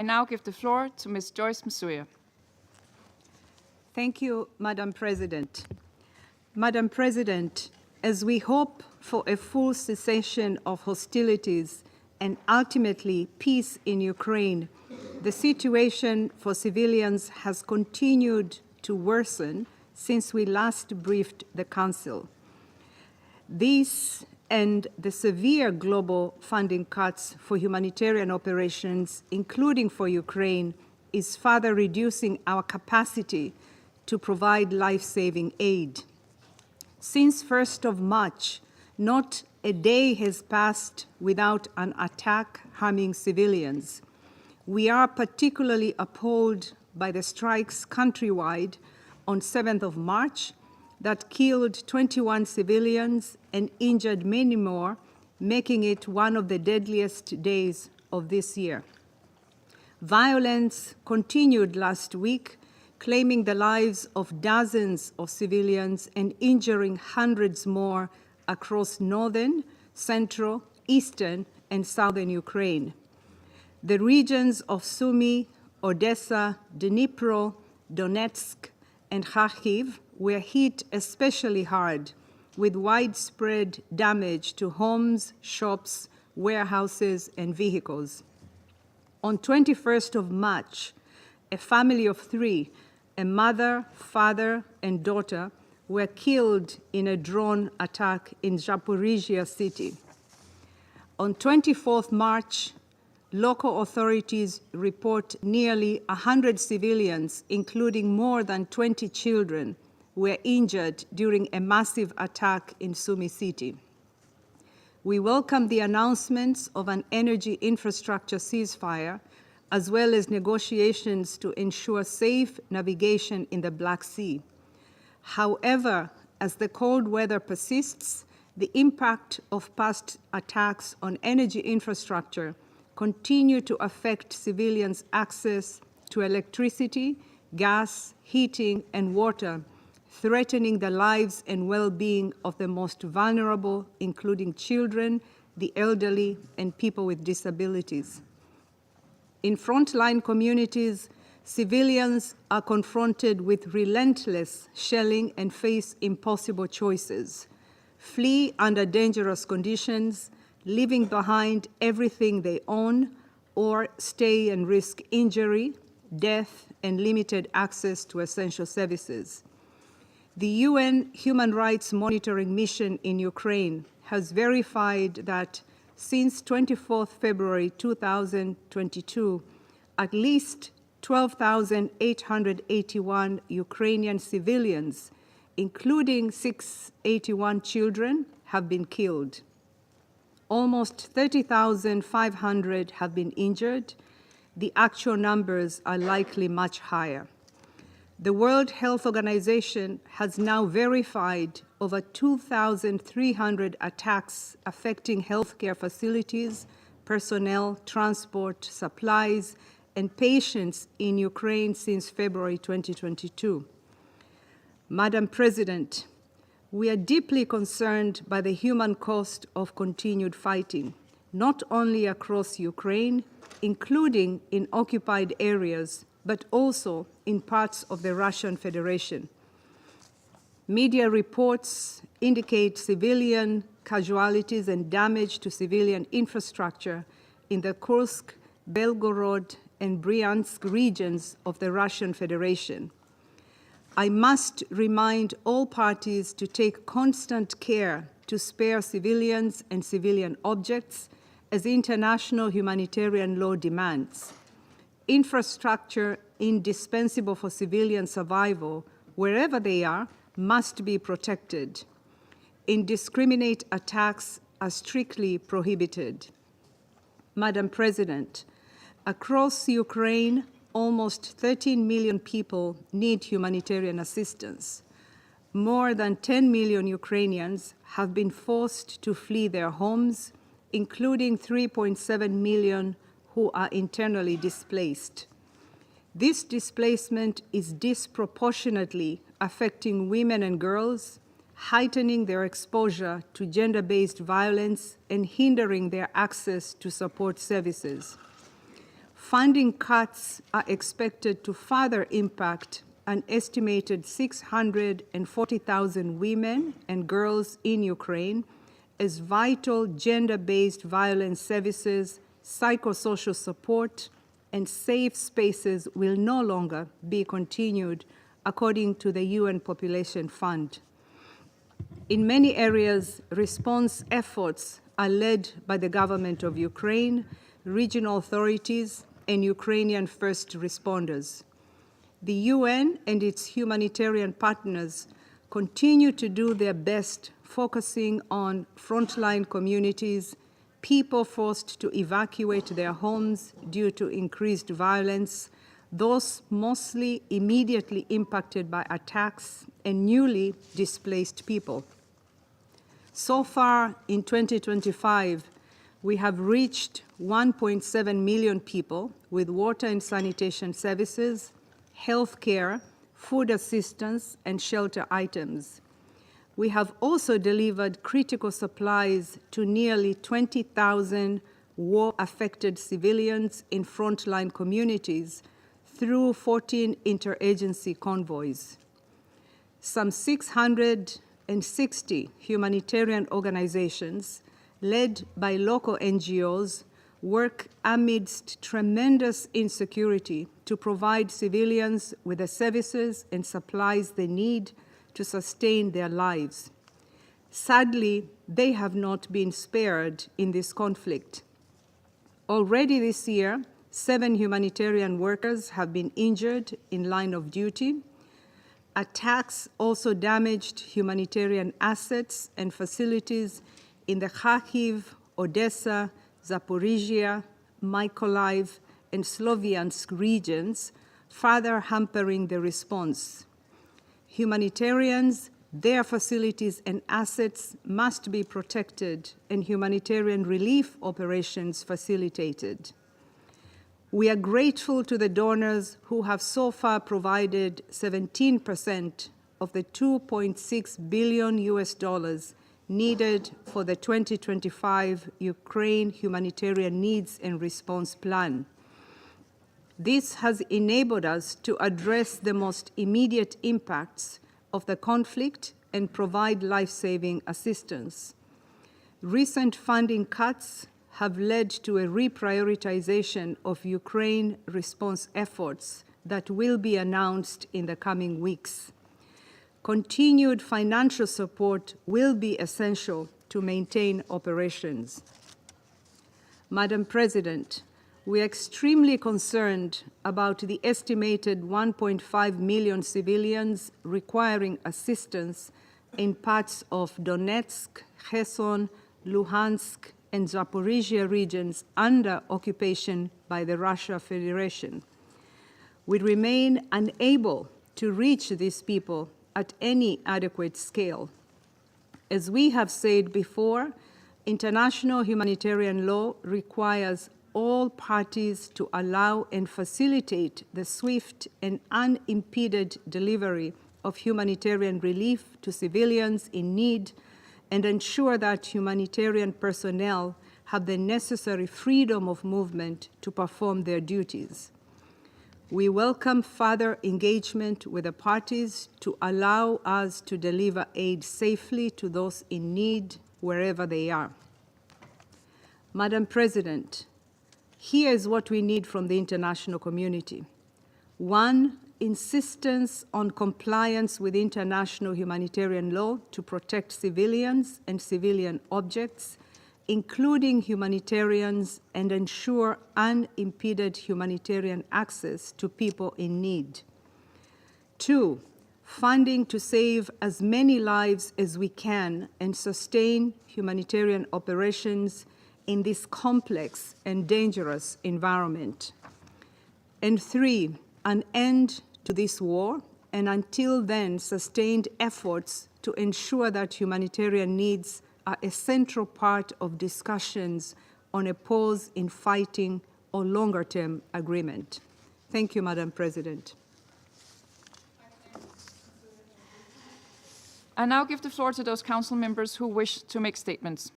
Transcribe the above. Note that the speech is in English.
I now give the floor to Ms. Joyce Msuya. Thank you, Madam President. Madam President, as we hope for a full cessation of hostilities and ultimately peace in Ukraine, the situation for civilians has continued to worsen since we last briefed the Council. This and the severe global funding cuts for humanitarian operations, including for Ukraine, is further reducing our capacity to provide life-saving aid. Since 1st of March, not a day has passed without an attack harming civilians. We are particularly appalled by the strikes countrywide on 7th of March that killed 21 civilians and injured many more, making it one of the deadliest days of this year. Violence continued last week, claiming the lives of dozens of civilians and injuring hundreds more across northern, central, eastern, and southern Ukraine. The regions of Sumy, Odessa, Dnipro, Donetsk, and Kharkiv were hit especially hard, with widespread damage to homes, shops, warehouses, and vehicles. On 21st of March, a family of 3, a mother, father, and daughter, were killed in a drone attack in Zaporizhia city. On 24th March, local authorities report nearly 100 civilians, including more than 20 children, were injured during a massive attack in Sumy city. We welcome the announcements of an energy infrastructure ceasefire, as well as negotiations to ensure safe navigation in the Black Sea. However, as the cold weather persists, the impact of past attacks on energy infrastructure continue to affect civilians' access to electricity, gas, heating, and water, threatening the lives and well-being of the most vulnerable, including children, the elderly, and people with disabilities. In frontline communities, civilians are confronted with relentless shelling and face impossible choices: flee under dangerous conditions, leaving behind everything they own, or stay and risk injury, death, and limited access to essential services. The UN Human Rights Monitoring Mission in Ukraine has verified that since 24th February 2022, at least 12,881 Ukrainian civilians, including 681 children, have been killed. Almost 30,500 have been injured. The actual numbers are likely much higher. The World Health Organization has now verified over 2,300 attacks affecting healthcare facilities, personnel, transport, supplies, and patients in Ukraine since February 2022. Madam President, we are deeply concerned by the human cost of continued fighting, not only across Ukraine, including in occupied areas, but also in parts of the Russian Federation. Media reports indicate civilian casualties and damage to civilian infrastructure in the Kursk, Belgorod, and Bryansk regions of the Russian Federation. I must remind all parties to take constant care to spare civilians and civilian objects, as international humanitarian law demands. Infrastructure indispensable for civilian survival, wherever they are, must be protected. Indiscriminate attacks are strictly prohibited. Madam President, across Ukraine, almost 13 million people need humanitarian assistance. More than 10 million Ukrainians have been forced to flee their homes, including 3.7 million who are internally displaced. This displacement is disproportionately affecting women and girls, heightening their exposure to gender-based violence and hindering their access to support services. Funding cuts are expected to further impact an estimated 640,000 women and girls in Ukraine, as vital gender-based violence services, psychosocial support, and safe spaces will no longer be continued, according to the UN Population Fund. In many areas, response efforts are led by the government of Ukraine, regional authorities, and Ukrainian first responders. The UN and its humanitarian partners continue to do their best, focusing on frontline communities, people forced to evacuate their homes due to increased violence, those mostly immediately impacted by attacks, and newly displaced people. So far in 2025, we have reached 1.7 million people with water and sanitation services, health care, food assistance, and shelter items. We have also delivered critical supplies to nearly 20,000 war-affected civilians in frontline communities through 14 interagency convoys. Some 660 humanitarian organizations, led by local NGOs, work amidst tremendous insecurity to provide civilians with the services and supplies they need to sustain their lives. Sadly, they have not been spared in this conflict. Already this year, 7 humanitarian workers have been injured in line of duty. Attacks also damaged humanitarian assets and facilities in the Kharkiv, Odessa, Zaporizhia, Mykolaiv, and Sloviansk regions, further hampering the response. Humanitarians, their facilities and assets must be protected and humanitarian relief operations facilitated. We are grateful to the donors who have so far provided 17% of the $2.6 billion needed for the 2025 Ukraine Humanitarian Needs and Response Plan. This has enabled us to address the most immediate impacts of the conflict and provide life-saving assistance. Recent funding cuts have led to a reprioritization of Ukraine response efforts that will be announced in the coming weeks. Continued financial support will be essential to maintain operations. Madam President, we are extremely concerned about the estimated 1.5 million civilians requiring assistance in parts of Donetsk, Kherson, Luhansk, and Zaporizhia regions under occupation by the Russian Federation. We remain unable to reach these people at any adequate scale. As we have said before, international humanitarian law requires all parties to allow and facilitate the swift and unimpeded delivery of humanitarian relief to civilians in need and ensure that humanitarian personnel have the necessary freedom of movement to perform their duties. We welcome further engagement with the parties to allow us to deliver aid safely to those in need wherever they are. Madam President, here is what we need from the international community. 1, insistence on compliance with international humanitarian law to protect civilians and civilian objects, including humanitarians, and ensure unimpeded humanitarian access to people in need. 2, funding to save as many lives as we can and sustain humanitarian operations in this complex and dangerous environment. And 3, an end to this war, and until then, sustained efforts to ensure that humanitarian needs are a central part of discussions on a pause in fighting or longer-term agreement. Thank you, Madam President. I now give the floor to those council members who wish to make statements.